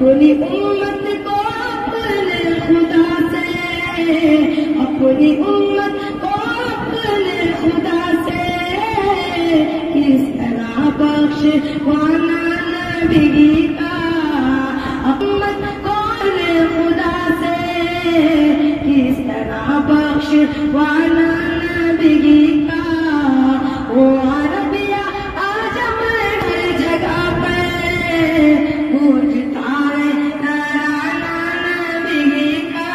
अपनी उम्मत को अपने खुदा से, अपनी उम्मत को अपने खुदा से किस तरह बख्शवाना नबी का, उम्मत को अपने खुदा से किस तरह बख्शवाना नबी का। वो अरबिया आज हर जगह पे गूंजता है तराना नबी का।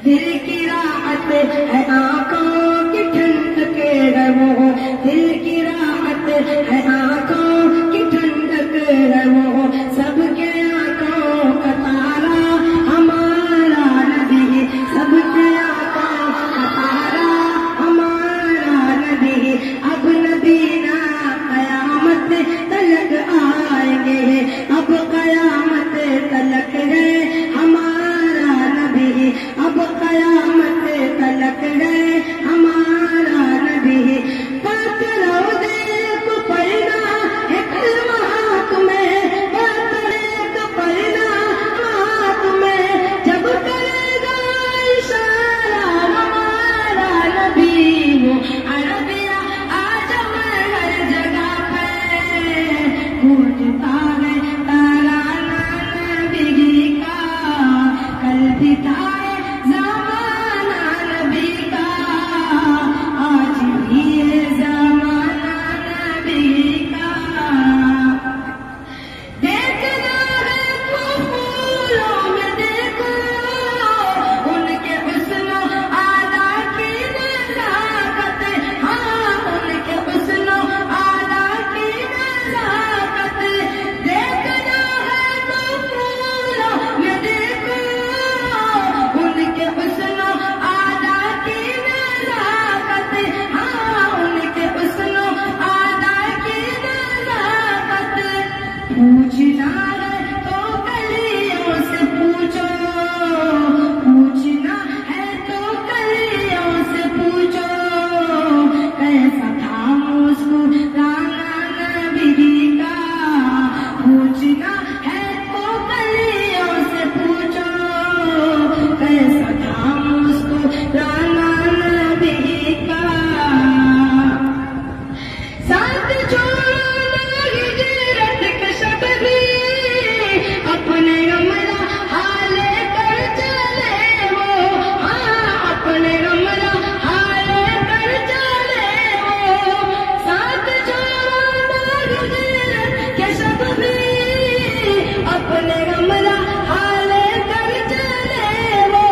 दिल की राहत है आंखों की ठंडक है वो, दिल की राहत है आंखों की ठंडक है वो, सबके आंखों का तारा हमारा नबी, सबके आंखों का तारा हमारा नबी। अब नबी ना कयामत तलक आएंगे, अब कयामत तलक है हमारा नबी, अब कयामत तलक है हमारा नबी। बात रोज़े को पढ़ना है कलमा हाथ में, बात को पढ़ना हाथ में, जब करेगा इशारा हमारा नबी। वो अरबिया आज हर जगह पे गूंजता है तराना नबी का। कल भी था ज़माना नबी का, आज भी है ज़माना नबी का। देखना है तो फूलों में देखो उनके हुस्न आदा की नज़ाकत, हाँ उनके हुस्न आदा की नज़ाकत। देखना है तो फूलों में देखो उनके हुस्न आदा की नज़ाकत, हाँ उनके हुस्न आदा की नज़ाकत। पूछना है तो कलियों से पूछो, पूछना है तो कलियों से पूछो, कैसा था मुस्कुराना नबी का। पूछना है तो कलियों से पूछो, कैसा था मुस्कुराना नबी का। साथ छोड़ना हिजरत के शब भी, अपने अमला हाले कर चले वो, हाँ अपने अमला हाले कर चले वो। साथ छोड़ना हिजरत के शब भी, अपने अमला हाले कर चले वो,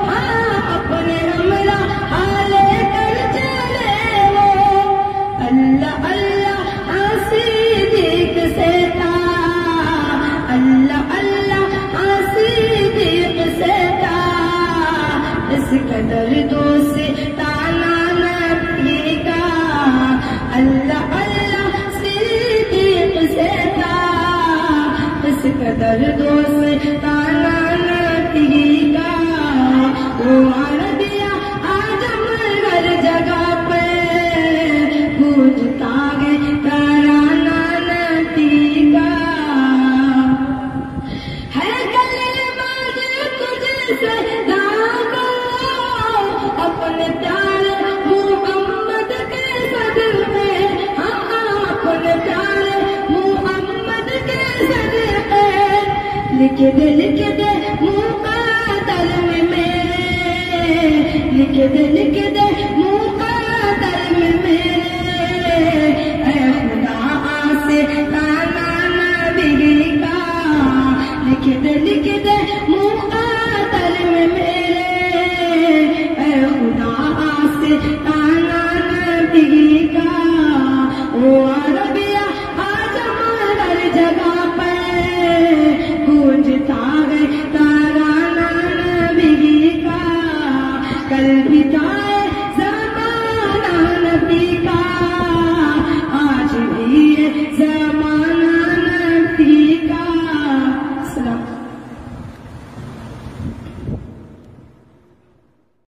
हाँ अपने अमला हाले कर चले वो। अल्लाह अल्लाह आसिदीक से था, अल्लाह अल्लाह आसिदीक से था, इस कदर दोस्ताना नबी का। अल्लाह अल्लाह सिद्दीक से था, इस कदर दोस्ताना नबी का। वो अरबिया आज हर जगह पे गूंजता है तराना नबी का। है कलेमाज तुझसे दागा अपने प्यारे मुहम्मद के सदक़े, हाँ अपने प्यारे मुहम्मद के सदक़े। लिख दे मुक़द्दर में मेरे, लिख दे मुक़द्दर में मेरे, ऐ खुदा से ताना नबी का। लिख दे मुक़द्दर में मेरे, ऐ खुदा से ताना नबी का। वो अरबिया आज हर जगह पे गूंजता है तराना नबी का। कल भी